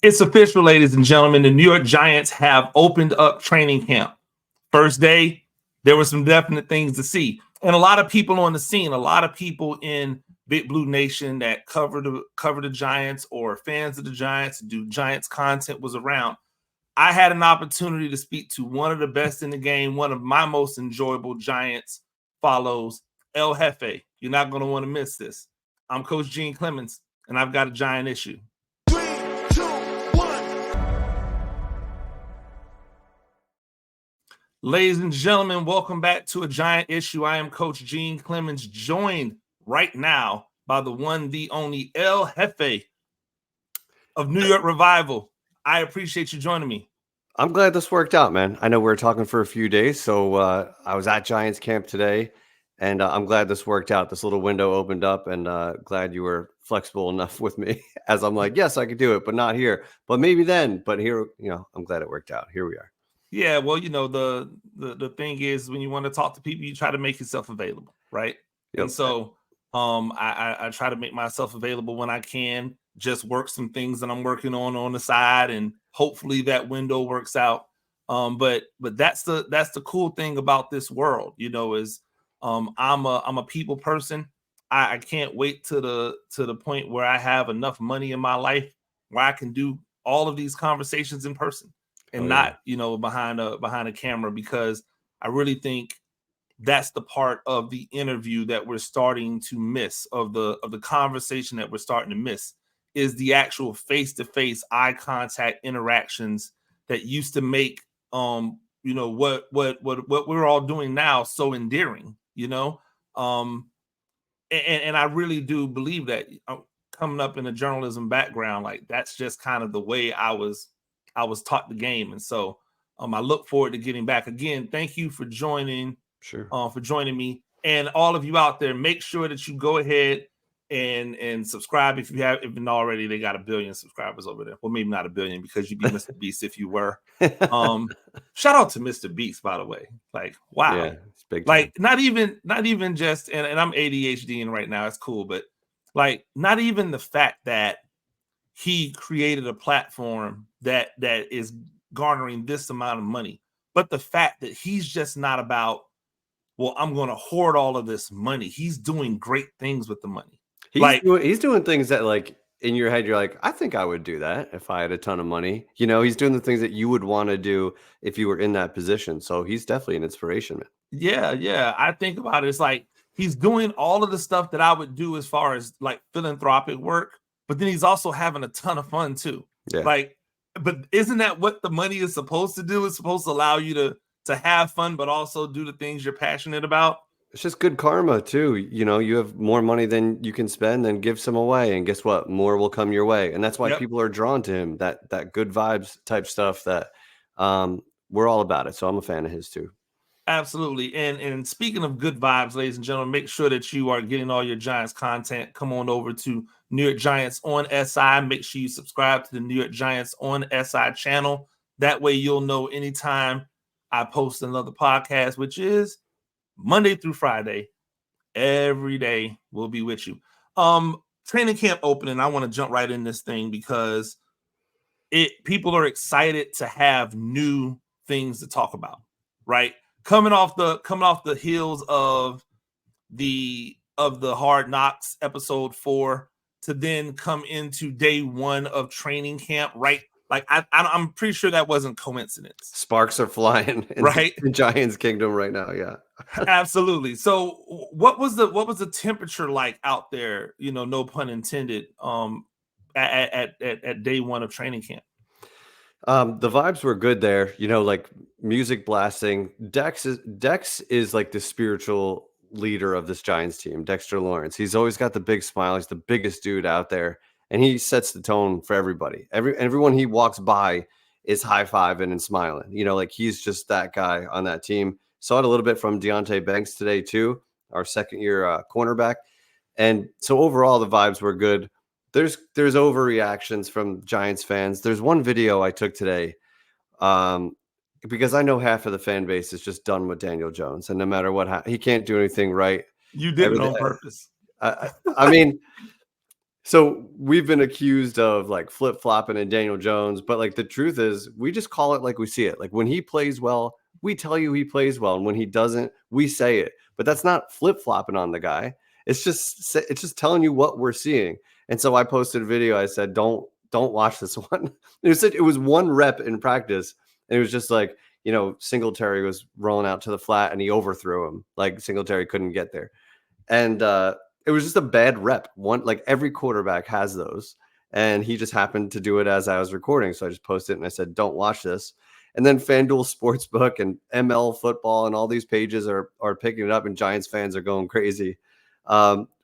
It's official, ladies and gentlemen. The New York Giants have opened up training camp. First day, there were some definite things to see. And a lot of people on the scene, a lot of people in Big Blue Nation that cover the Giants or fans of the Giants, do Giants content was around. I had an opportunity to speak to one of the best in the game, one of my most enjoyable Giants follows, El Jefe. You're not going to want to miss this. I'm Coach Gene Clemons, and I've got a Giant issue. Ladies and gentlemen, welcome back to a Giant issue. I am Coach Gene Clemons, joined right now by the one, the only El Jefe of New York Revival. I appreciate you joining me. I'm glad this worked out, man. I know we were talking for a few days, so I was at Giants camp today, and I'm glad this worked out. This little window opened up, and glad you were flexible enough with me as I'm like, yes, I could do it, but not here. But maybe then. But here, I'm glad it worked out. Here we are. Yeah, well, the thing is, when you want to talk to people, you try to make yourself available, right? Yep. And so I try to make myself available when I can, just work some things that I'm working on the side, and hopefully that window works out. But that's the cool thing about this world, is I'm a people person. I can't wait to the point where I have enough money in my life where I can do all of these conversations in person. And not, behind a camera, because I really think that's the part of the interview that we're starting to miss, of the conversation that we're starting to miss, is the actual face-to-face eye contact interactions that used to make what we're all doing now so endearing, and I really do believe that. Coming up in a journalism background, like, that's just kind of the way I was taught the game. And so I look forward to getting back. Again, thank you for joining. Sure. For joining me. And all of you out there, make sure that you go ahead and subscribe if you haven't already. They got 1 billion subscribers over there. Well, maybe not 1 billion, because you'd be Mr. Beast if you were. Shout out to Mr. Beast, by the way. Like, wow. Yeah, it's big time. Like, not even just, and I'm ADHDing right now. It's cool, but like, not even the fact that he created a platform that is garnering this amount of money, but the fact that he's just not about, well, I'm going to hoard all of this money. He's doing great things with the money. He's doing things that, like, in your head, you're like, I think I would do that if I had a ton of money. He's doing the things that you would want to do if you were in that position. So he's definitely an inspiration, man. Yeah. I think about it. It's like, he's doing all of the stuff that I would do as far as like philanthropic work, but then he's also having a ton of fun too. Yeah. Like, but isn't that what the money is supposed to do? It's supposed to allow you to have fun, but also do the things you're passionate about. It's just good karma too. You have more money than you can spend, then give some away, and guess what? More will come your way. And that's why people are drawn to him, that good vibes type stuff that we're all about it. So I'm a fan of his too. Absolutely. And speaking of good vibes, ladies and gentlemen, make sure that you are getting all your Giants content. Come on over to New York Giants on SI. Make sure you subscribe to the New York Giants on SI channel. That way you'll know anytime I post another podcast, which is Monday through Friday. Every day we'll be with you. Training camp opening. I want to jump right in this thing because people are excited to have new things to talk about, right? Coming off the heels of the Hard Knocks episode 4 to then come into day 1 of training camp, right? Like, I'm pretty sure that wasn't coincidence. Sparks are flying in the Giants kingdom right now. Yeah, absolutely. So what was the temperature like out there? No pun intended. At day 1 of training camp. The vibes were good there, like music blasting. Dex is like the spiritual leader of this Giants team, Dexter Lawrence. He's always got the big smile. He's the biggest dude out there, and he sets the tone for everybody. Everyone he walks by is high-fiving and smiling. Like, he's just that guy on that team. Saw it a little bit from Deonte Banks today too, our second-year cornerback. And so overall, the vibes were good. There's overreactions from Giants fans. There's one video I took today because I know half of the fan base is just done with Daniel Jones, and no matter what, he can't do anything right. You did it on purpose. I mean, So we've been accused of like flip flopping and Daniel Jones, but like the truth is, we just call it like we see it. Like when he plays well, we tell you he plays well, and when he doesn't, we say it. But that's not flip flopping on the guy. It's just telling you what we're seeing. And so I posted a video. I said, don't watch this one. It was one rep in practice, and it was just like, Singletary was rolling out to the flat and he overthrew him. Like Singletary couldn't get there. And it was just a bad rep. Like every quarterback has those. And he just happened to do it as I was recording. So I just posted it and I said, don't watch this. And then FanDuel Sportsbook and ML Football and all these pages are picking it up, and Giants fans are going crazy,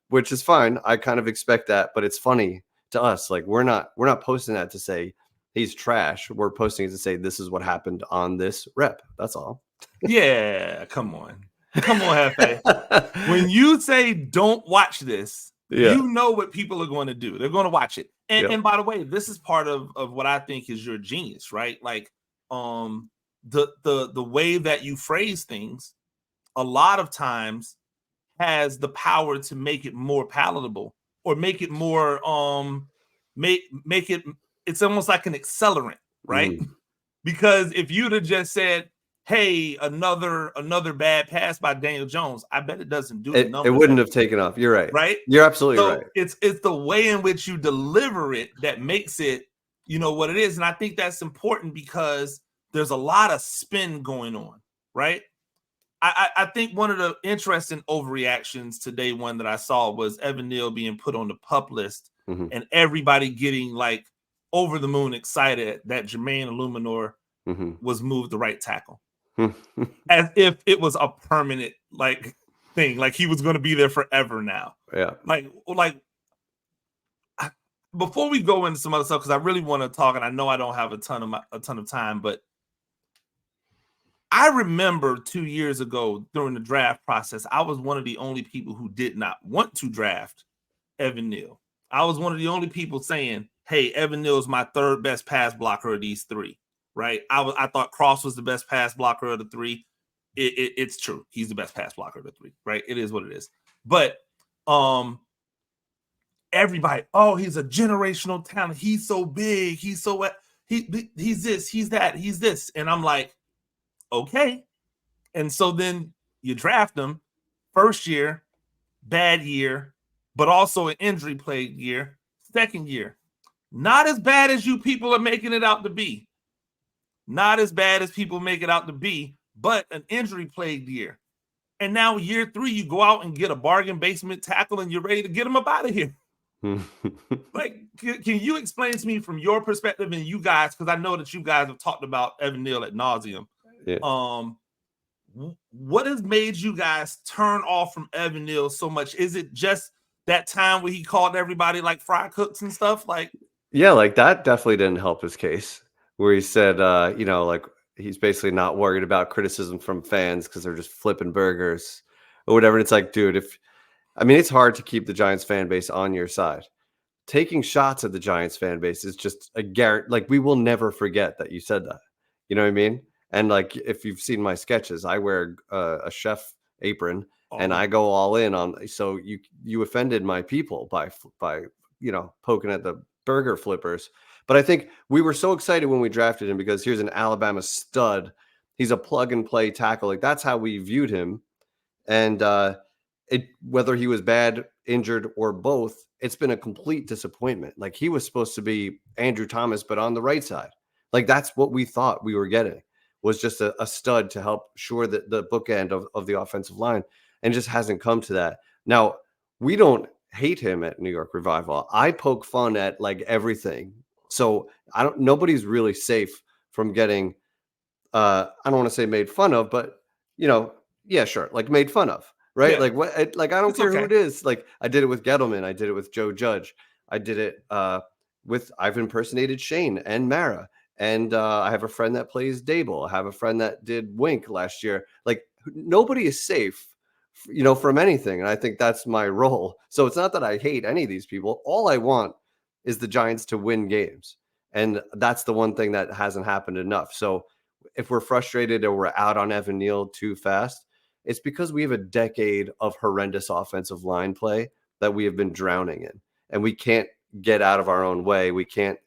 which is fine. I kind of expect that, but it's funny to us. Like we're not posting that to say he's trash. We're posting it to say this is what happened on this rep. That's all. Yeah, come on, Jefe. When you say don't watch this, you know what people are going to do. They're going to watch it. And by the way, this is part of what I think is your genius, right? Like the way that you phrase things a lot of times has the power to make it more palatable, or make it more make it, it's almost like an accelerant, right? Because if you'd have just said, hey, another bad pass by Daniel Jones, I bet it doesn't do the numbers. It wouldn't have taken off. You're right. Right? You're absolutely right. It's the way in which you deliver it that makes it, what it is. And I think that's important because there's a lot of spin going on, right? I think one of the interesting overreactions to day one that I saw was Evan Neal being put on the PUP list, and everybody getting like over the moon excited that Jermaine Illuminor was moved to right tackle. As if it was a permanent like thing, like he was going to be there forever now. Yeah. Like before we go into some other stuff, because I really want to talk, and I know I don't have a ton of time, but I remember 2 years ago during the draft process, I was one of the only people who did not want to draft Evan Neal. I was one of the only people saying, hey, Evan Neal is my third best pass blocker of these three, right? I thought Cross was the best pass blocker of the three. It's true. He's the best pass blocker of the three, right? It is what it is. But everybody, oh, he's a generational talent. He's so big. He's so he's this, he's that, he's this. And I'm like, okay. And so then you draft him, first year, bad year, but also an injury plagued year. Second year, not as bad as you people are making it out to be. Not as bad as people make it out to be, but an injury plagued year. And now year 3, you go out and get a bargain basement tackle and you're ready to get him up out of here. Like, can you explain to me from your perspective, and you guys, because I know that you guys have talked about Evan Neal ad nauseum. Yeah. What has made you guys turn off from Evan Neal so much? Is it just that time where he called everybody like fry cooks and stuff? Like, yeah, like that definitely didn't help his case, where he said, like he's basically not worried about criticism from fans because they're just flipping burgers or whatever. And it's like, dude, it's hard to keep the Giants fan base on your side. Taking shots at the Giants fan base is just a guarantee. Like, we will never forget that you said that. You know what I mean? And like, if you've seen my sketches, I wear a chef apron and I go all in on. So you offended my people by poking at the burger flippers. But I think we were so excited when we drafted him because here's an Alabama stud. He's a plug and play tackle. Like, that's how we viewed him. And whether he was bad, injured, or both, it's been a complete disappointment. Like, he was supposed to be Andrew Thomas, but on the right side. Like, that's what we thought we were getting, was just a stud to help shore the bookend of the offensive line, and just hasn't come to that. Now, we don't hate him at New York Revival. I poke fun at like everything. So nobody's really safe from getting, I don't want to say made fun of, but yeah, sure. Like, made fun of, right? Yeah. Like, what, I don't care who it is. Like, I did it with Gettleman. I did it with Joe Judge. I did it I've impersonated Shane and Mara. And I have a friend that plays Dable. I have a friend that did Wink last year. Like, nobody is safe, from anything. And I think that's my role. So it's not that I hate any of these people. All I want is the Giants to win games. And that's the one thing that hasn't happened enough. So if we're frustrated or we're out on Evan Neal too fast, it's because we have a decade of horrendous offensive line play that we have been drowning in. and we can't get out of our own way. We can't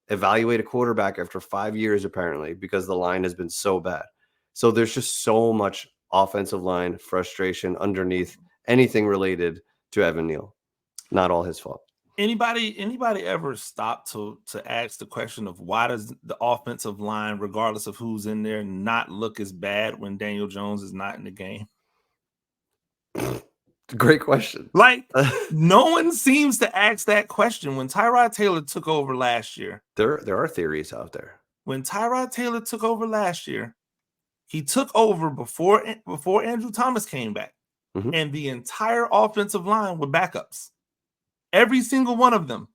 evaluate a quarterback after 5 years, apparently, because the line has been so bad. So there's just so much offensive line frustration underneath anything related to Evan Neal. Not all his fault. Anybody ever stop to ask the question of why does the offensive line, regardless of who's in there, not look as bad when Daniel Jones is not in the game? Great question. Like, no one seems to ask that question. When Tyrod Taylor took over last year, there are theories out there. When Tyrod Taylor took over last year, he took over before Andrew Thomas came back, and the entire offensive line were backups. Every single one of them.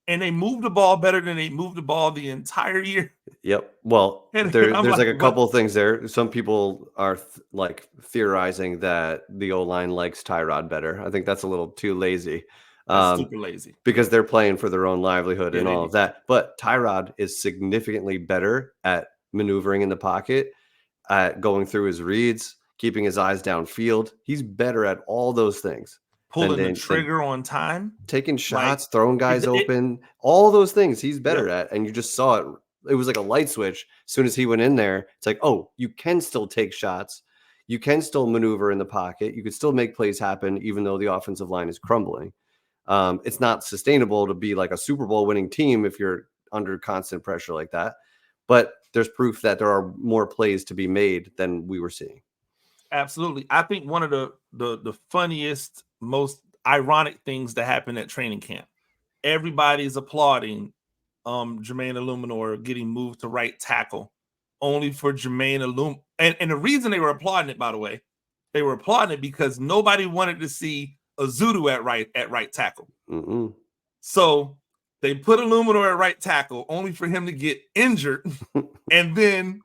And they moved the ball better than they moved the ball the entire year. Yep. Well, there's like a couple of things there. Some people are like theorizing that the O-line likes Tyrod better. I think that's a little too lazy. That's super lazy. Because they're playing for their own livelihood and all of that. But Tyrod is significantly better at maneuvering in the pocket, at going through his reads, keeping his eyes downfield. He's better at all those things. Pulling the trigger on time, taking shots, throwing guys open, all those things he's better at. And you just saw it. It was like a light switch. As soon as he went in there, it's like, oh, you can still take shots. You can still maneuver in the pocket. You could still make plays happen, even though the offensive line is crumbling. It's not sustainable to be like a Super Bowl winning team if you're under constant pressure like that. But there's proof that there are more plays to be made than we were seeing. Absolutely. I think one of the funniest, most ironic things that happened at training camp, everybody's applauding Jermaine Illuminor getting moved to right tackle, only for Jermaine Illum. And the reason they were applauding it, by the way, they were applauding it because nobody wanted to see Azudu at right tackle. So they put Illuminor at right tackle only for him to get injured, and then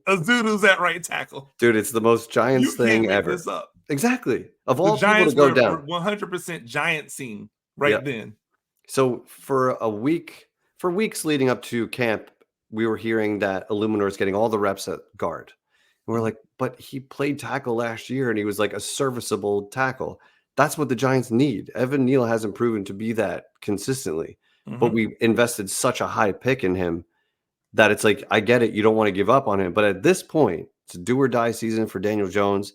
Azudu's at right tackle. Dude, it's the most Giants thing ever. This up. Exactly. Of all people to go down. 100% Giant scene then. So for weeks leading up to camp, we were hearing that Illuminor is getting all the reps at guard. And we're like, but he played tackle last year and he was like a serviceable tackle. That's what the Giants need. Evan Neal hasn't proven to be that consistently, but we invested such a high pick in him that it's like, I get it. You don't want to give up on him. But at this point, it's a do or die season for Daniel Jones.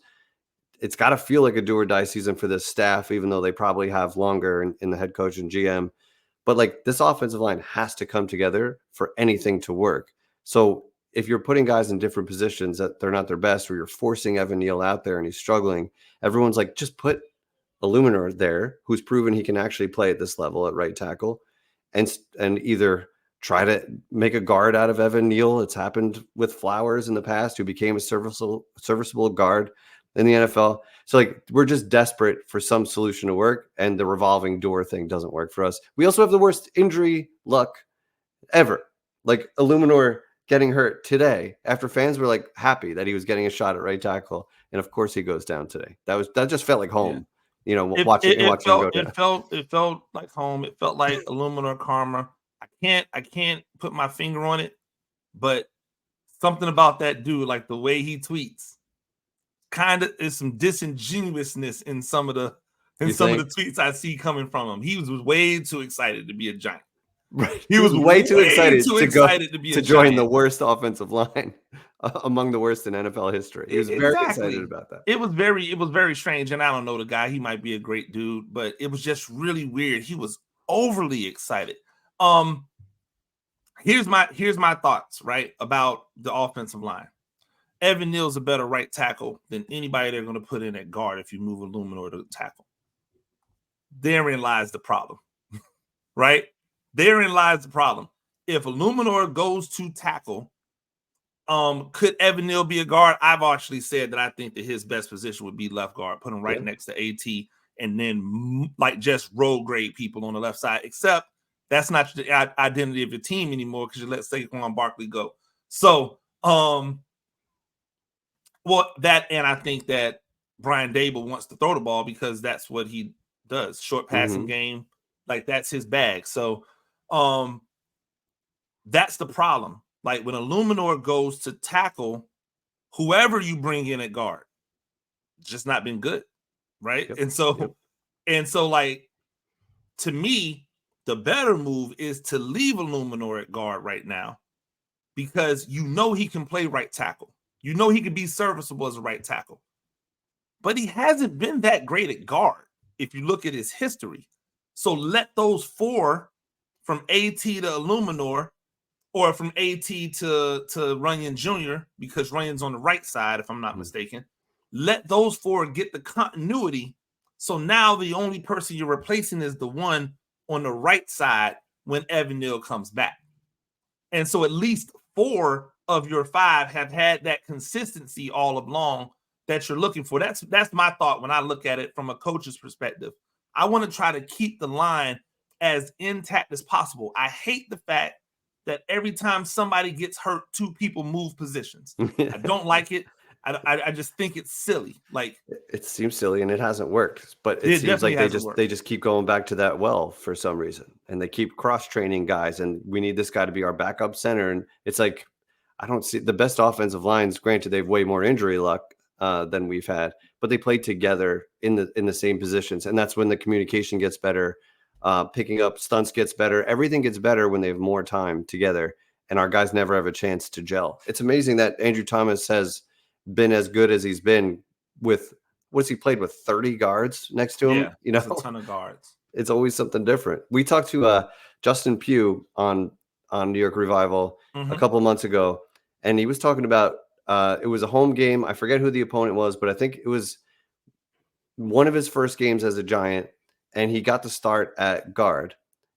It's got to feel like a do or die season for this staff, even though they probably have longer in the head coach and GM. But like, this offensive line has to come together for anything to work. So if you're putting guys in different positions that they're not their best, or you're forcing Evan Neal out there and he's struggling, everyone's like, just put Illuminor there, who's proven he can actually play at this level at right tackle, and either try to make a guard out of Evan Neal. It's happened with Flowers in the past, who became a serviceable guard in the NFL. So like, we're just desperate for some solution to work, and the revolving door thing doesn't work for us. We also have the worst injury luck ever. Like Illuminor getting hurt today after fans were like happy that he was getting a shot at right tackle, and of course he goes down today. That just felt like home. You know, watching him go down. It felt like home. It felt like Illuminor karma. I can't put my finger on it, but something about that dude, like the way he tweets, kind of is some disingenuousness in some of the tweets I see coming from him. He was way too excited to be a Giant. Right. He was way too excited to join the worst offensive line among the worst in NFL history. He was very excited about that. It was very strange. And I don't know the guy. He might be a great dude, but it was just really weird. He was overly excited. Here's my thoughts, right, about the offensive line. Evan Neal's a better right tackle than anybody they're going to put in at guard if you move Illuminor to tackle. Therein lies the problem, right? Therein lies the problem. If Illuminor goes to tackle, could Evan Neal be a guard? I've actually said that I think that his best position would be left guard. Put him right next to AT, and then like just road grade people on the left side. Except that's not the identity of your team anymore because you let Saquon Barkley go. So, and I think that Brian Dable wants to throw the ball because that's what he does. Short passing game, like that's his bag. So, that's the problem. Like when Illuminor goes to tackle, whoever you bring in at guard, just not been good, right? And so like, to me, The better move is to leave Illuminor at guard right now, because you know he can play right tackle. You know he can be serviceable as a right tackle. But he hasn't been that great at guard if you look at his history. So let those 4 from AT to Illuminor, or from AT to Runyon Jr., because Runyon's on the right side, if I'm not mistaken. Let those 4 get the continuity. So now the only person you're replacing is the one on the right side when Evan Neal comes back. And so at least 4 of your 5 have had that consistency all along that you're looking for. That's my thought when I look at it from a coach's perspective. I want to try to keep the line as intact as possible. I hate the fact that every time somebody gets hurt, 2 people move positions. I don't like it. I just think it's silly. Like, it seems silly, and it hasn't worked. But it seems like they just keep going back to that well for some reason, and they keep cross training guys. And we need this guy to be our backup center. And it's like, I don't see the best offensive lines. Granted, they've way more injury luck than we've had, but they play together in the same positions, and that's when the communication gets better. Picking up stunts gets better. Everything gets better when they have more time together, and our guys never have a chance to gel. It's amazing that Andrew Thomas has been as good as he's been with, what's he played with, 30 guards next to him? Yeah, you know, a ton of guards. It's always something different. We talked to Justin Pugh on New York Revival a couple of months ago, and he was talking about it was a home game. I forget who the opponent was, but I think it was one of his first games as a Giant, and he got to start at guard.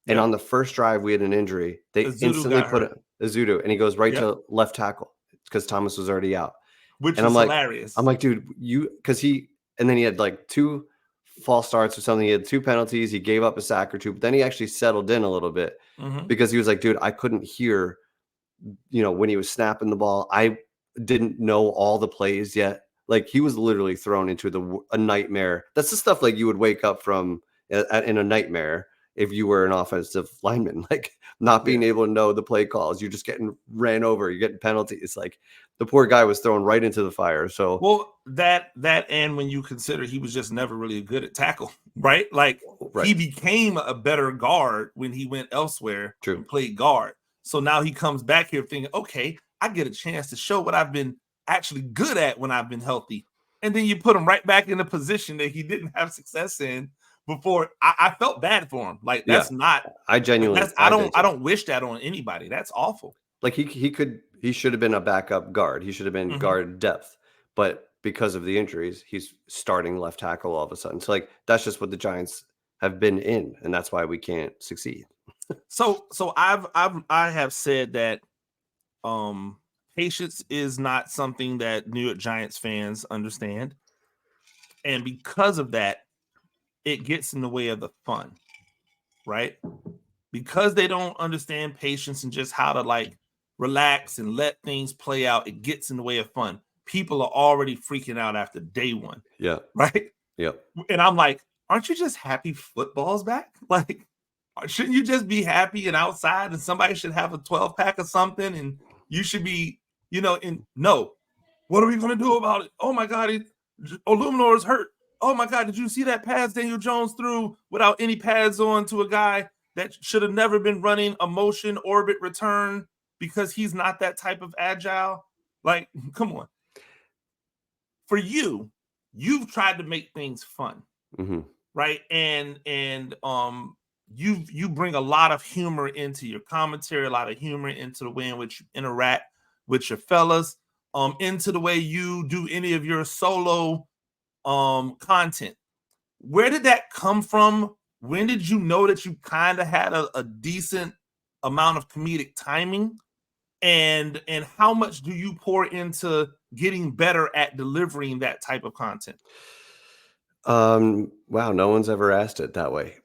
And on the first drive, we had an injury. They instantly put Azudu, and he goes right to left tackle because Thomas was already out. Which is hilarious. I'm like, dude, and then he had like 2 false starts or something. He had 2 penalties. He gave up a sack or 2, but then he actually settled in a little bit because he was like, dude, I couldn't hear, when he was snapping the ball. I didn't know all the plays yet. Like, he was literally thrown into a nightmare. That's the stuff like you would wake up from in a nightmare if you were an offensive lineman, like not being able to know the play calls. You're just getting ran over. You're getting penalties. Like, the poor guy was thrown right into the fire. So, well, that and when you consider he was just never really good at tackle, right? Like, he became a better guard when he went elsewhere and played guard. So now he comes back here thinking, okay, I get a chance to show what I've been actually good at when I've been healthy. And then you put him right back in a position that he didn't have success in before. I felt bad for him. Like, that's not. I genuinely. I don't wish that on anybody. That's awful. Like, he should have been a backup guard. He should have been guard depth, but because of the injuries, he's starting left tackle all of a sudden. So, like, that's just what the Giants have been in, and that's why we can't succeed. So I have said that patience is not something that New York Giants fans understand, and because of that, it gets in the way of the fun, right? Because they don't understand patience and just how to, like, relax and let things play out, it gets in the way of fun. People are already freaking out after day 1. Yeah. Right? Yeah. And I'm like, aren't you just happy football's back? Like, shouldn't you just be happy and outside, and somebody should have a 12-pack or something, and you should be, no. What are we going to do about it? Oh my God, Illuminor is hurt. Oh my God, did you see that pass Daniel Jones threw without any pads on to a guy that should have never been running a motion orbit return because he's not that type of agile? Like, come on. For you've tried to make things fun, right? And you bring a lot of humor into your commentary, a lot of humor into the way in which you interact with your fellas, into the way you do any of your solo content. Where did that come from? When did you know that you kind of had a decent amount of comedic timing? And how much do you pour into getting better at delivering that type of content? Wow, no one's ever asked it that way.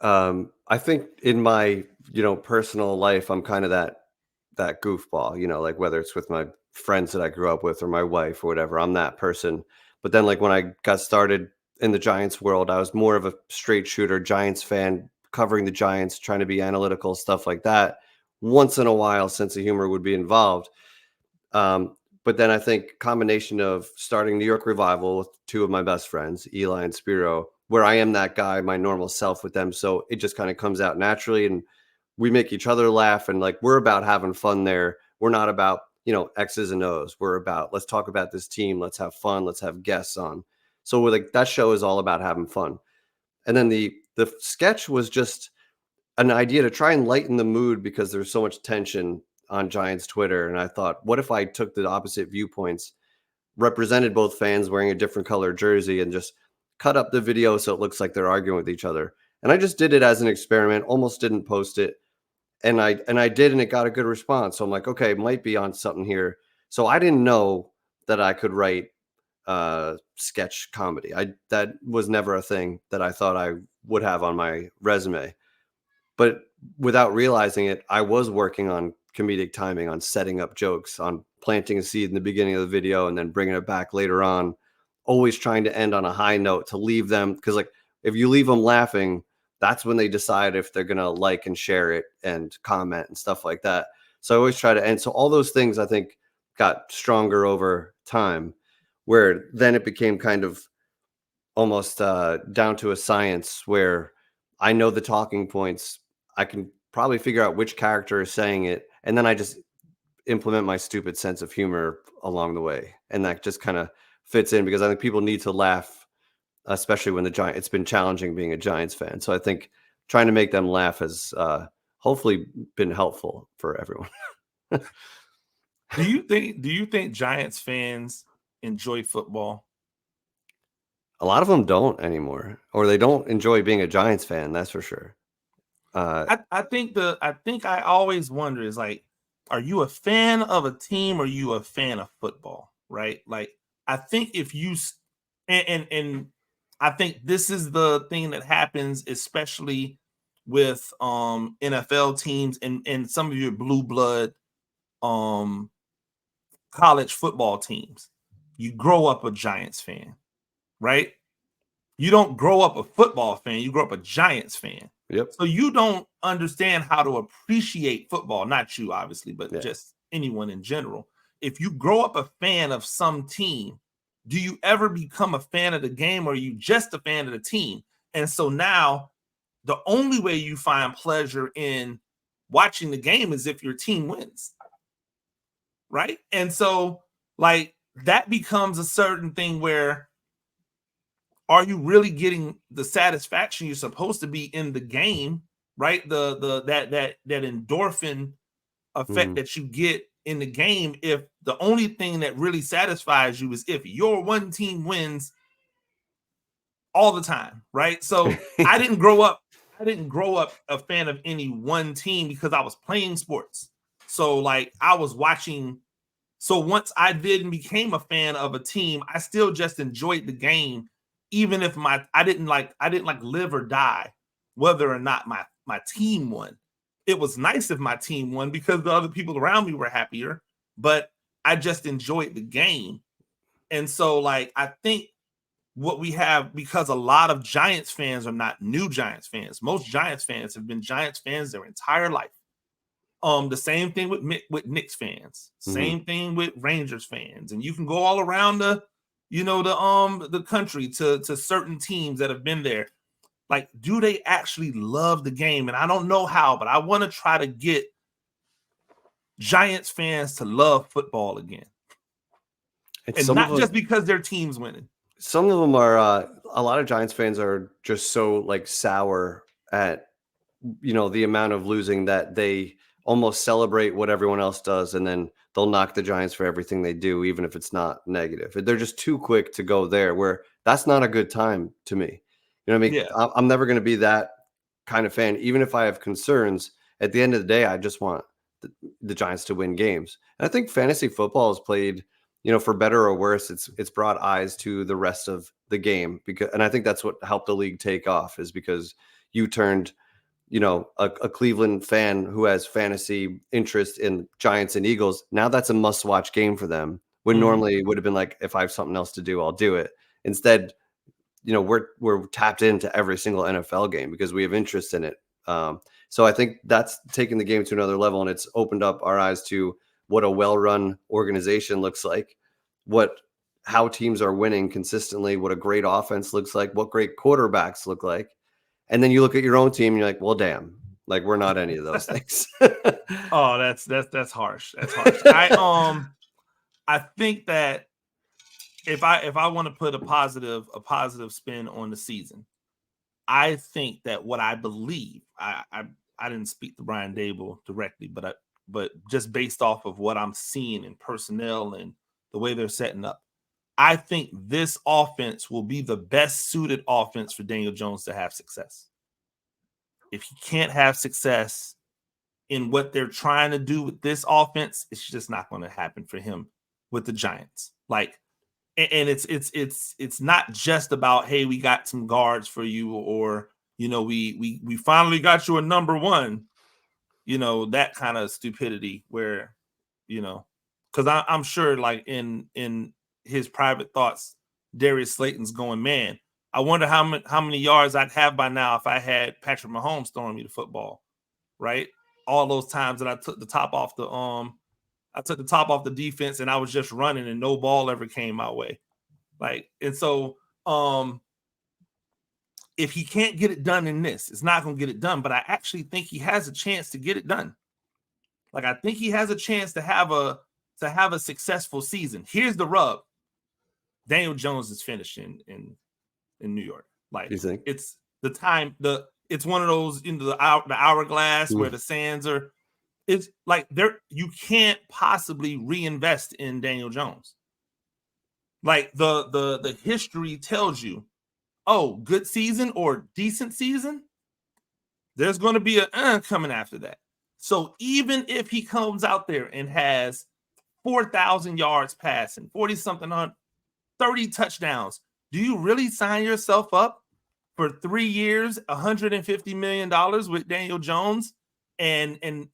I think in my, personal life, I'm kind of that goofball, like whether it's with my friends that I grew up with or my wife or whatever, I'm that person. But then, like, when I got started in the Giants world, I was more of a straight shooter Giants fan, covering the Giants, trying to be analytical, stuff like that. Once in a while, sense of humor would be involved. But then I think combination of starting New York Revival with 2 of my best friends, Eli and Spiro, where I am that guy, my normal self with them. So it just kind of comes out naturally, and we make each other laugh, and like we're about having fun there. We're not about, X's and O's. We're about, let's talk about this team, let's have fun, let's have guests on. So we're like, that show is all about having fun. And then the sketch was just an idea to try and lighten the mood because there's so much tension on Giants Twitter. And I thought, what if I took the opposite viewpoints, represented both fans wearing a different color jersey, and just cut up the video so it looks like they're arguing with each other. And I just did it as an experiment, almost didn't post it. And I did, and it got a good response. So I'm like, okay, might be on something here. So I didn't know that I could write sketch comedy. That was never a thing that I thought I would have on my resume. But without realizing it, I was working on comedic timing, on setting up jokes, on planting a seed in the beginning of the video and then bringing it back later on, always trying to end on a high note to leave them. Because like if you leave them laughing, that's when they decide if they're going to like and share it and comment and stuff like that. So I always try to end. So all those things I think got stronger over time, where then it became kind of almost down to a science where I know the talking points. I can probably figure out which character is saying it. And then I just implement my stupid sense of humor along the way. And that just kind of fits in because I think people need to laugh, especially when it's been challenging being a Giants fan. So I think trying to make them laugh has hopefully been helpful for everyone. Do you think Giants fans enjoy football? A lot of them don't anymore, or they don't enjoy being a Giants fan. That's for sure. I think I always wonder is like, are you a fan of a team or are you a fan of football? Right? Like, I think if you and I think this is the thing that happens, especially with NFL teams and some of your blue blood college football teams. You grow up a Giants fan, right? You don't grow up a football fan, you grow up a Giants fan. Yep. So you don't understand how to appreciate football, not you obviously, but just anyone in general. If you grow up a fan of some team, do you ever become a fan of the game or are you just a fan of the team? And so now the only way you find pleasure in watching the game is if your team wins. Right? And so like that becomes a certain thing where are you really getting the satisfaction you're supposed to be in the game, right? That endorphin effect that you get in the game if the only thing that really satisfies you is if your one team wins all the time, right? So I didn't grow up a fan of any one team because I was playing sports. So like I was watching. So once I did and became a fan of a team, I still just enjoyed the game, even if I didn't live or die whether or not my team won. It was nice if my team won because the other people around me were happier, but I just enjoyed the game. And so like I think what we have, because a lot of Giants fans are not new Giants fans. Most Giants fans have been Giants fans their entire life. The same thing with Knicks fans, same thing with Rangers fans, and you can go all around the country to certain teams that have been there. Like, do they actually love the game? And I don't know how, but I want to try to get Giants fans to love football again, and not just because their team's winning. Some of them are. A lot of Giants fans are just so like sour at the amount of losing that they almost celebrate what everyone else does, and then they'll knock the Giants for everything they do, even if it's not negative. They're just too quick to go there, where that's not a good time to me. You know what I mean? Yeah. I'm never going to be that kind of fan, even if I have concerns. At the end of the day, I just want the Giants to win games. And I think fantasy football has played, for better or worse, it's brought eyes to the rest of the game, and I think that's what helped the league take off, is because you turned a Cleveland fan who has fantasy interest in Giants and Eagles. Now that's a must-watch game for them. When normally it would have been like, if I have something else to do, I'll do it. Instead, we're tapped into every single NFL game because we have interest in it. So I think that's taken the game to another level, and it's opened up our eyes to what a well-run organization looks like, what how teams are winning consistently, what a great offense looks like, what great quarterbacks look like. And then you look at your own team and you're like, well, damn, like we're not any of those things. Oh, that's harsh. That's harsh. I think that if I want to put a positive spin on the season, I think that what I believe, I didn't speak to Brian Dable directly, but just based off of what I'm seeing in personnel and the way they're setting up, I think this offense will be the best suited offense for Daniel Jones to have success. If he can't have success in what they're trying to do with this offense, it's just not going to happen for him with the Giants. Like, and it's not just about, hey, we got some guards for you, or we finally got you a number one, that kind of stupidity where, because I'm sure like in his private thoughts, Darius Slayton's going, man, I wonder how many yards I'd have by now if I had Patrick Mahomes throwing me the football, right? All those times that I took the top off the defense and I was just running and no ball ever came my way. Like, and so if he can't get it done in this, it's not going to get it done. But I actually think he has a chance to get it done. Like, I think he has a chance to have a successful season. Here's the rub: Daniel Jones is finished in New York. Like, you think? It's the time. It's one of those the hourglass where the sands are. It's like you can't possibly reinvest in Daniel Jones. Like the history tells you, oh, good season or decent season, there's going to be a coming after that. So even if he comes out there and has 4,000 yards passing, 40-something on 30 touchdowns, do you really sign yourself up for 3 years, $150 million with Daniel Jones and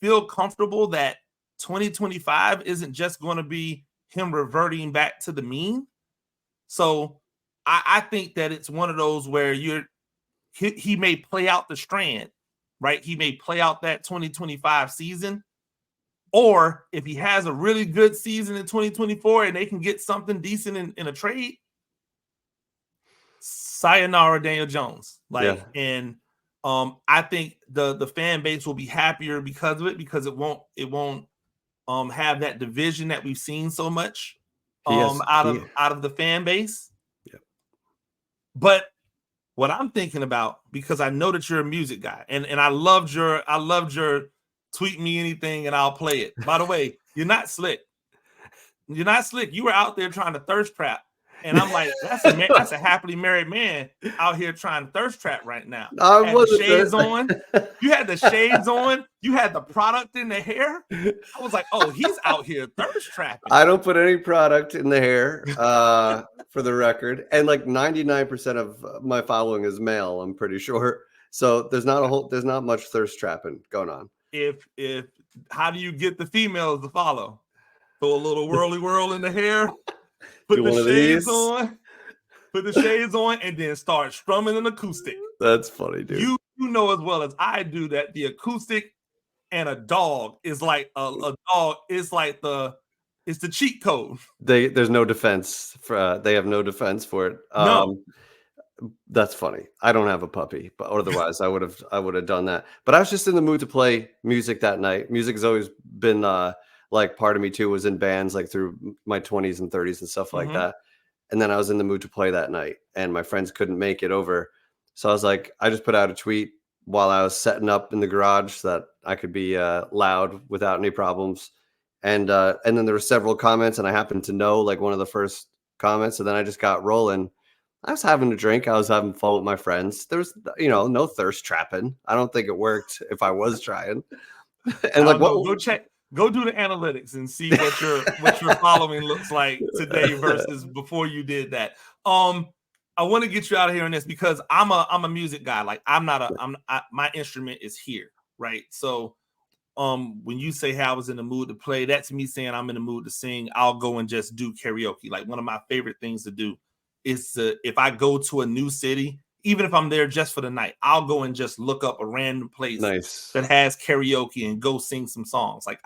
feel comfortable that 2025 isn't just going to be him reverting back to the mean? So I think that it's one of those where he may play out the strand, right? He may play out that 2025 season, or if he has a really good season in 2024 and they can get something decent in a trade, sayonara Daniel Jones. And I think the fan base will be happier because of it, because it won't have that division that we've seen so much out of the fan base. Yep. But what I'm thinking about, because I know that you're a music guy, and I loved your tweet me anything and I'll play it. By the way, you're not slick. You're not slick. You were out there trying to thirst trap. And I'm like, that's a happily married man out here trying to thirst trap right now. You had the shades on. You had the shades on. You had the product in the hair. I was like, oh, he's out here thirst trapping. I don't put any product in the hair, for the record. And like 99% of my following is male, I'm pretty sure. So there's not much thirst trapping going on. How do you get the females to follow? Throw a little whirly whirl in the hair. Put the shades on, and then start strumming an acoustic. That's funny, dude. You know as well as I do that the acoustic and a dog is like a dog is like it's the cheat code. There's no defense for they have no defense for it. No. That's funny. I don't have a puppy, but otherwise I would have done that. But I was just in the mood to play music that night. Music has always been like part of me too, was in bands like through my 20s and 30s and stuff like that. And then I was in the mood to play that night and my friends couldn't make it over. So I was like, I just put out a tweet while I was setting up in the garage so that I could be loud without any problems. And then there were several comments and I happened to know like one of the first comments. And then I just got rolling. I was having a drink. I was having fun with my friends. There was, no thirst trapping. I don't think it worked if I was trying. And like, go do the analytics and see what your following looks like today versus before you did that. I want to get you out of here on this because I'm a music guy. Like my instrument is here, right? So when you say, hey, I was in the mood to play, that's me saying I'm in the mood to sing. I'll go and just do karaoke. Like one of my favorite things to do is if I go to a new city, even if I'm there just for the night, I'll go and just look up a random place that has karaoke and go sing some songs. Like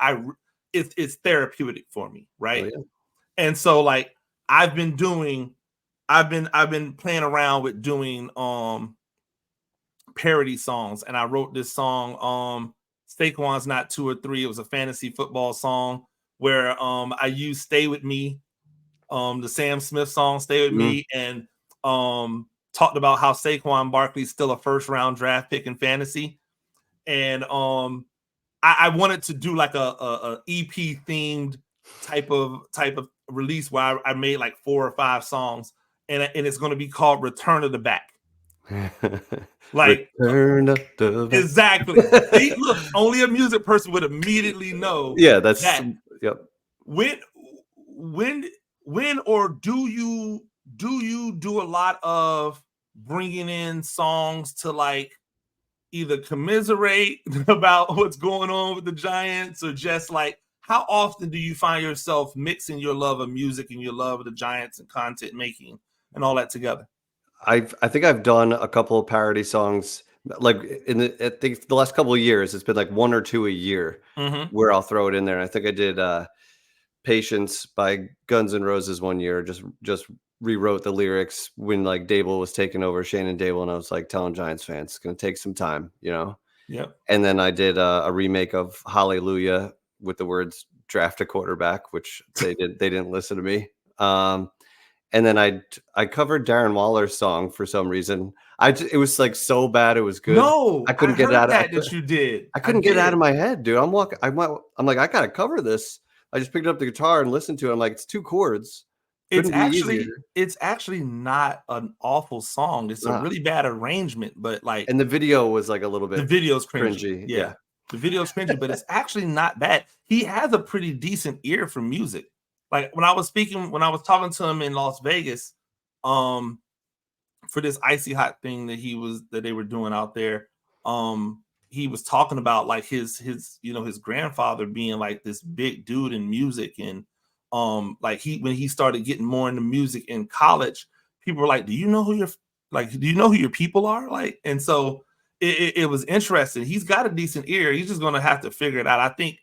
it's therapeutic for me, right? Oh, yeah. And so like I've been playing around with doing parody songs, and I wrote this song, Saquon's Not 2 or 3. It was a fantasy football song where I used Stay With Me, the Sam Smith song Stay With Me, and talked about how Saquon Barkley's still a first round draft pick in fantasy. And I wanted to do like a EP themed type of release where I made like 4 or 5 songs, and it's going to be called Return of the Back. Like Return of the Back. Exactly. See, look, only a music person would immediately know. Yeah, that's that. Yep. When or do you do a lot of bringing in songs to like either commiserate about what's going on with the Giants, or just like, how often do you find yourself mixing your love of music and your love of the Giants and content making and all that together? I think I've done a couple of parody songs, like I think the last couple of years, it's been like 1 or 2 a year where I'll throw it in there. And I think I did Patience by Guns N' Roses one year, just rewrote the lyrics when like Dable was taking over, Shannon Dable, and I was like telling Giants fans it's going to take some time, Yeah. And then I did a remake of Hallelujah with the words draft a quarterback, which they didn't listen to me. And then I covered Darren Waller's song for some reason. It was like so bad it was good. No, I couldn't get it out of that you did. I couldn't get it out of my head, dude. I'm like, I gotta cover this. I just picked up the guitar and listened to it. I'm like, it's 2 chords. It's actually not an awful song. It's a really bad arrangement, but like, and the video was like a little bit. The video's cringy. Yeah. The video's cringy, but it's actually not bad. He has a pretty decent ear for music. Like when I was talking to him in Las Vegas, for this Icy Hot thing that they were doing out there, he was talking about like his grandfather being like this big dude in music, and like when he started getting more into music in college, people were like, do you know who your people are? Like, and so it was interesting. He's got a decent ear. He's just gonna have to figure it out. I think,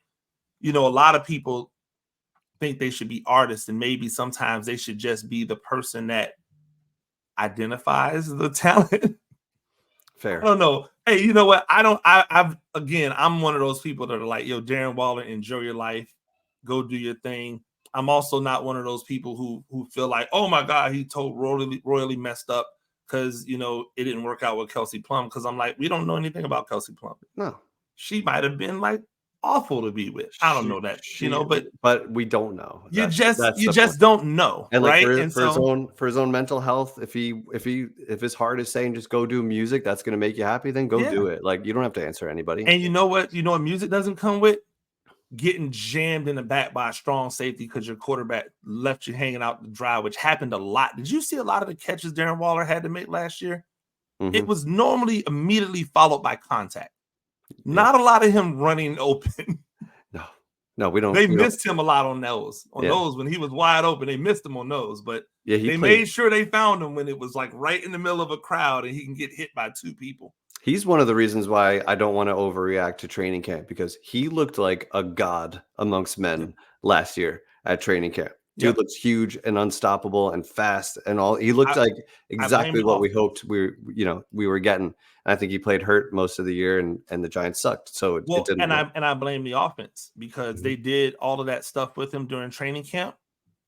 a lot of people think they should be artists, and maybe sometimes they should just be the person that identifies the talent. Fair. I don't know. Hey, you know what? I'm one of those people that are like, yo, Darren Waller, enjoy your life, go do your thing. I'm also not one of those people who feel like, oh my God, he royally messed up because it didn't work out with Kelsey Plum. Because I'm like, we don't know anything about Kelsey Plum. No, she might have been like awful to be with. I don't know that, but we don't know. You just don't know, and like right? For his own mental health, if his heart is saying just go do music, that's going to make you happy, then go do it. Like, you don't have to answer anybody. And you know what music doesn't come with? Getting jammed in the back by a strong safety because your quarterback left you hanging out to dry, which happened a lot. Did you see a lot of the catches Darren Waller had to make last year? It was normally immediately followed by contact. Not a lot of him running open. No, we don't. They missed him a lot on those. Those when he was wide open, they missed him on those. But they made sure they found him when it was like right in the middle of a crowd and he can get hit by 2 people. He's one of the reasons why I don't want to overreact to training camp, because he looked like a god amongst men last year at training camp. Dude looks huge and unstoppable and fast and all. He looked like exactly what we hoped we were getting. And I think he played hurt most of the year, and the Giants sucked. So it didn't. And I blame the offense because they did all of that stuff with him during training camp.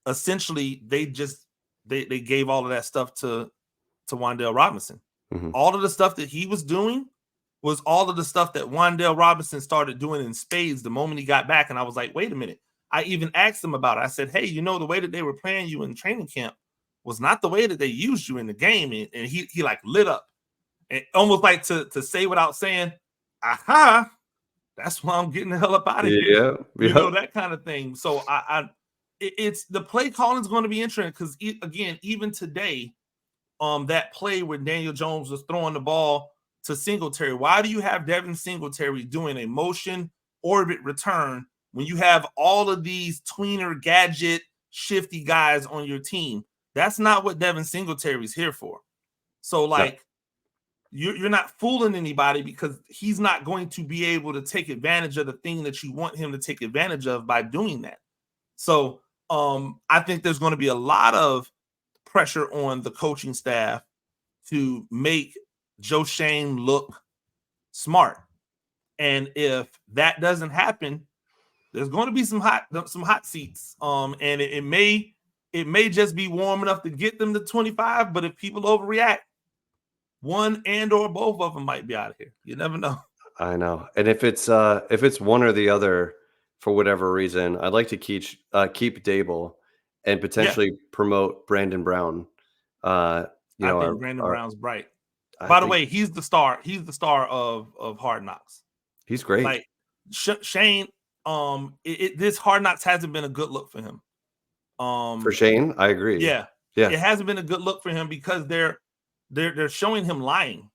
Essentially, they gave all of that stuff to Wan'Dale Robinson. All of the stuff that he was doing was all of the stuff that Wan'Dale Robinson started doing in spades the moment he got back. And I was like, wait a minute. I even asked him about it. I said, hey, the way that they were playing you in training camp was not the way that they used you in the game. And he like lit up, and almost like to say without saying, aha, that's why I'm getting the hell up out of here. Yeah. That kind of thing. So it's the play calling is going to be interesting because again, even today, that play where Daniel Jones was throwing the ball to Singletary. Why do you have Devin Singletary doing a motion orbit return when you have all of these tweener gadget shifty guys on your team? That's not what Devin Singletary is here for. So like you're not fooling anybody, because he's not going to be able to take advantage of the thing that you want him to take advantage of by doing that. So I think there's going to be a lot of pressure on the coaching staff to make Joe Shane look smart. And if that doesn't happen, there's going to be some hot seats. And it may just be warm enough to get them to 25, but if people overreact, one and or both of them might be out of here. You never know. I know. And if it's one or the other for whatever reason, I'd like to keep Dable and potentially promote Brandon Brown. I think Brandon Brown's bright. By the way, he's the star. He's the star of Hard Knocks. He's great. Like Shane, this Hard Knocks hasn't been a good look for him. For Shane, I agree. Yeah. It hasn't been a good look for him because they're showing him lying,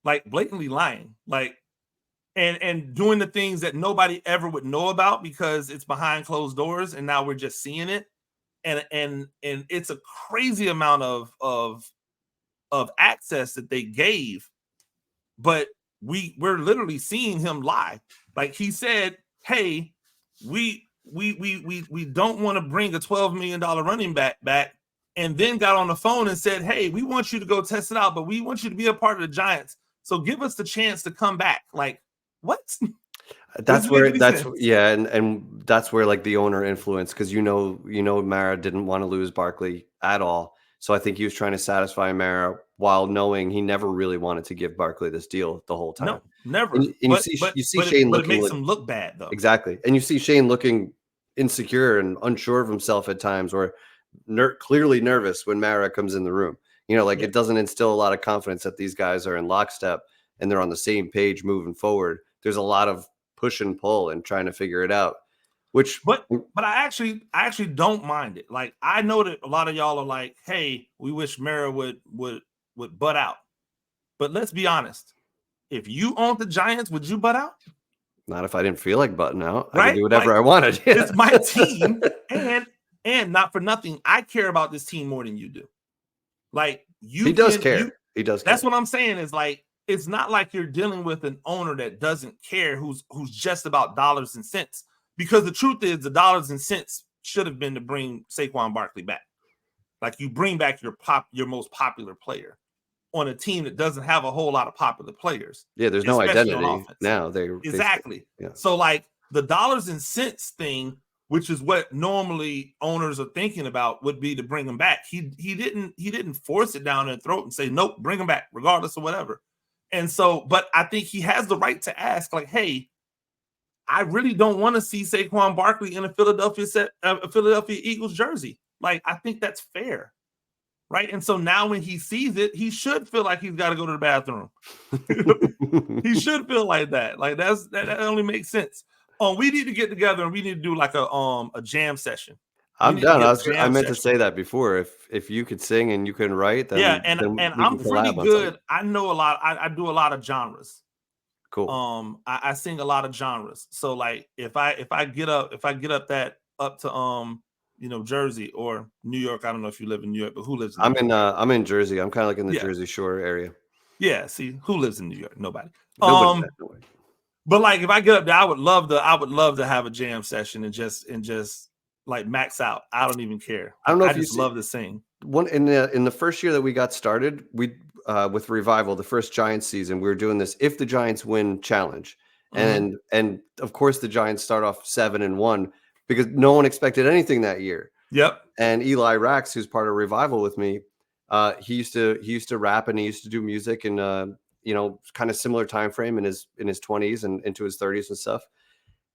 like blatantly lying, like and doing the things that nobody ever would know about because it's behind closed doors, and now we're just seeing it. And it's a crazy amount of access that they gave, but we're literally seeing him lie. Like he said, hey, we don't want to bring a $12 million running back, and then got on the phone and said, hey, we want you to go test it out, but we want you to be a part of the Giants. So give us the chance to come back. Like, what? And that's where like the owner influence, because Mara didn't want to lose Barkley at all. So I think he was trying to satisfy Mara while knowing he never really wanted to give Barkley this deal the whole time. No, never. And you see Shane looking, it makes him look bad though. Exactly. And you see Shane looking insecure and unsure of himself at times, or clearly nervous when Mara comes in the room. It doesn't instill a lot of confidence that these guys are in lockstep and they're on the same page moving forward. There's a lot of push and pull and trying to figure it out. But I actually don't mind it. Like, I know that a lot of y'all are like, hey, we wish Mara would butt out. But let's be honest. If you owned the Giants, would you butt out? Not if I didn't feel like butting out. Right? I could do whatever I wanted. Yeah. It's my team, and not for nothing, I care about this team more than you do. Like, he does care. That's what I'm saying. Is like, it's not like you're dealing with an owner that doesn't care, who's just about dollars and cents. Because the truth is, the dollars and cents should have been to bring Saquon Barkley back. Like, you bring back your most popular player on a team that doesn't have a whole lot of popular players. Yeah, there's no identity now. Exactly. Yeah. So, like, the dollars and cents thing, which is what normally owners are thinking about, would be to bring him back. He didn't force it down their throat and say, nope, bring him back, regardless of whatever. And so, but I think he has the right to ask, like, hey, I really don't want to see Saquon Barkley in a Philadelphia Eagles jersey. Like, I think that's fair. Right. And so now when he sees it, he should feel like he's got to go to the bathroom. He should feel like that. Like, that only makes sense. We need to get together and we need to do like a jam session. I'm done. I meant to say that before. If you could sing and you can write, then and I'm pretty good. I know a lot. I do a lot of genres. Cool. I sing a lot of genres. So, like, if I get up to Jersey or New York. I don't know if you live in New York, but who lives in New York? I'm in Jersey. I'm kind of like in the Jersey Shore area. Yeah, see, who lives in New York? Nobody. Nobody. But like, if I get up there, I would love to have a jam session and just like max out. I don't even care. I don't know. I just love to sing. One in the first year that we got started, we with Revival, the first Giants season, we were doing this "If the Giants Win" challenge, and of course the Giants start off 7-1 because no one expected anything that year. Yep. And Eli Rax, who's part of Revival with me, he used to rap and he used to do music and kind of similar time frame in his 20s and into his 30s and stuff.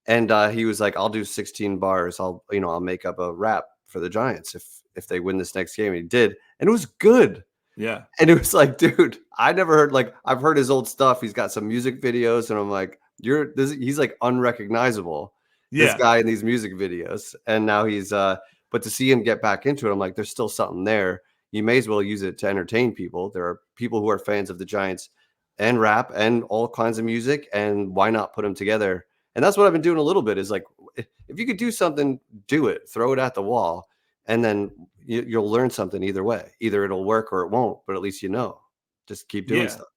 And he was like, I'll do 16 bars. I'll make up a rap for the Giants if they win this next game. And he did. And it was good. Yeah. And it was like, dude, I never heard, like, I've heard his old stuff. He's got some music videos and I'm like, he's like unrecognizable. Yeah. This guy in these music videos. And now he's, but to see him get back into it, I'm like, there's still something there. You may as well use it to entertain people. There are people who are fans of the Giants and rap and all kinds of music. And why not put them together? And that's what I've been doing a little bit is like, if you could do something, do it, throw it at the wall, and then you'll learn something either way. Either it'll work or it won't, but at least just keep doing stuff.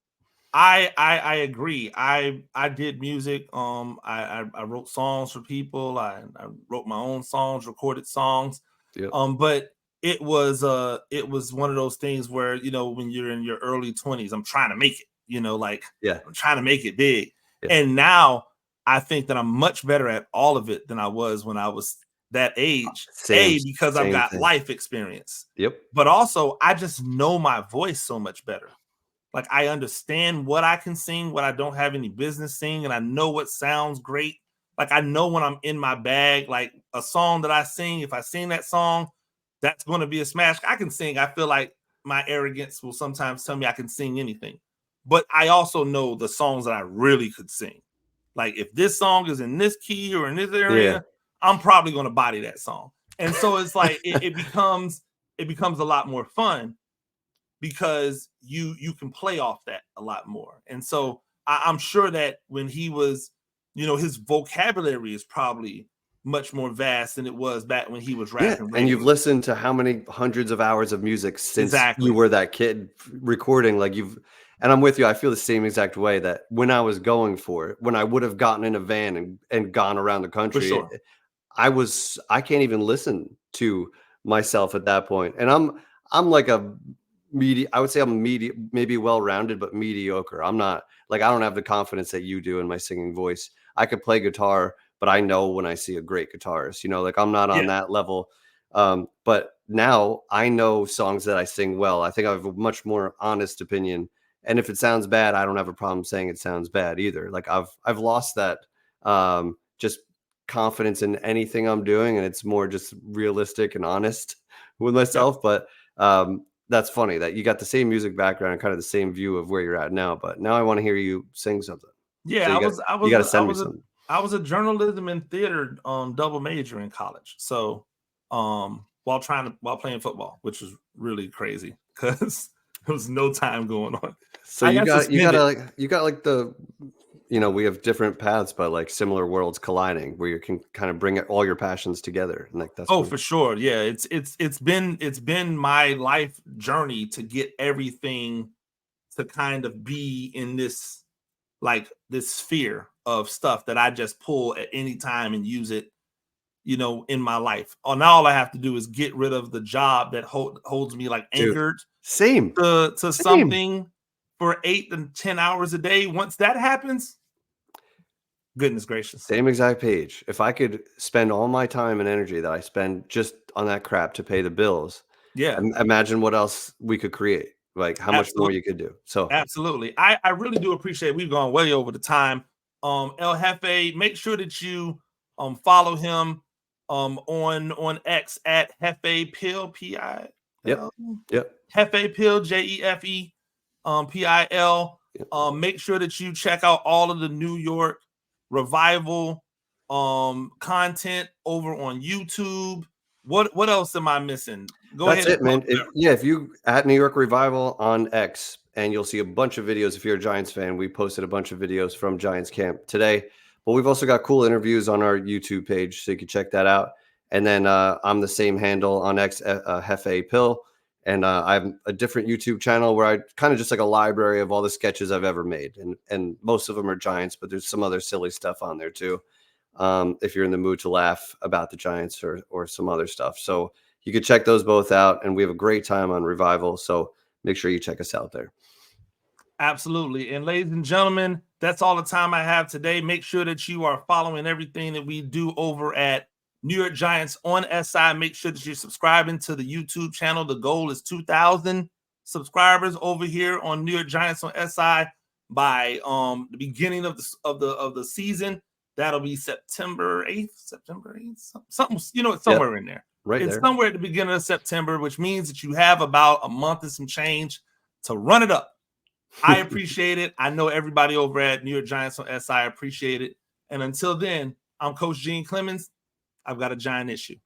I agree. I did music. I wrote songs for people. I wrote my own songs, recorded songs. Yep. But it was one of those things where, you know, when you're in your early 20s, I'm trying to make it, you know, like I'm trying to make it big. Yeah. And now I think that I'm much better at all of it than I was when I was that age. Because I've got life experience. Yep. But also I just know my voice so much better. Like I understand what I can sing, what I don't have any business singing, and I know what sounds great. Like I know when I'm in my bag, like a song that I sing, if I sing that song, that's going to be a smash. I can sing. I feel like my arrogance will sometimes tell me I can sing anything. But I also know the songs that I really could sing. Like if this song is in this key or in this area, I'm probably going to body that song. And so it's like it becomes a lot more fun because you can play off that a lot more. And so I'm sure that when he was, you know, his vocabulary is probably much more vast than it was back when he was rapping. And you've listened to how many hundreds of hours of music since you were that kid recording, like and I'm with you. I feel the same exact way that when I was going for it, when I would have gotten in a van and gone around the country, for sure. I can't even listen to myself at that point. And I'm like I would say I'm maybe well-rounded, but mediocre. I'm not like, I don't have the confidence that you do in my singing voice. I could play guitar, but I know when I see a great guitarist, you know, like I'm not on that level. But now I know songs that I sing well. I think I have a much more honest opinion. And if it sounds bad, I don't have a problem saying it sounds bad either. Like I've lost that just confidence in anything I'm doing, and it's more just realistic and honest with myself. But that's funny that you got the same music background and kind of the same view of where you're at now. But now I want to hear you sing something. Yeah, so you got to send me something. I was a journalism and theater double major in college. So while playing football, which was really crazy because there was no time going on. So you got like the, you know, we have different paths, but like similar worlds colliding where you can kind of bring all your passions together. And like that's cool. For sure. Yeah, it's been my life journey to get everything to kind of be in this sphere of stuff that I just pull at any time and use it, you know, in my life. Now all I have to do is get rid of the job that holds me like anchored to something for 8 to 10 hours a day. Once that happens, goodness gracious. Same exact page. If I could spend all my time and energy that I spend just on that crap to pay the bills, imagine what else we could create. Like how much more you could do. So absolutely. I really do appreciate it. We've gone way over the time. El Jefe, make sure that you follow him on X at Jefe Pill, P-I-L. Yep. Jefe Pill, Jefe Pil. Make sure that you check out all of the New York Revival content over on YouTube. What else am I missing? That's it, man. If you at New York Revival on X, and you'll see a bunch of videos. If you're a Giants fan, we posted a bunch of videos from Giants camp today, but we've also got cool interviews on our YouTube page, so you can check that out. And then I'm the same handle on X, Jefe Pill, and I have a different YouTube channel where I kind of just like a library of all the sketches I've ever made, and most of them are Giants, but there's some other silly stuff on there too. If you're in the mood to laugh about the Giants or some other stuff. So you can check those both out, and we have a great time on Revival. So make sure you check us out there. Absolutely. And ladies and gentlemen, that's all the time I have today. Make sure that you are following everything that we do over at New York Giants on SI. Make sure that you're subscribing to the YouTube channel. The goal is 2,000 subscribers over here on New York Giants on SI by the beginning of the season. That'll be September 8th, something, you know, it's somewhere in there. It's somewhere at the beginning of September, which means that you have about a month and some change to run it up. I appreciate it. I know everybody over at New York Giants on SI appreciate it. And until then, I'm Coach Gene Clemons. I've got a giant issue.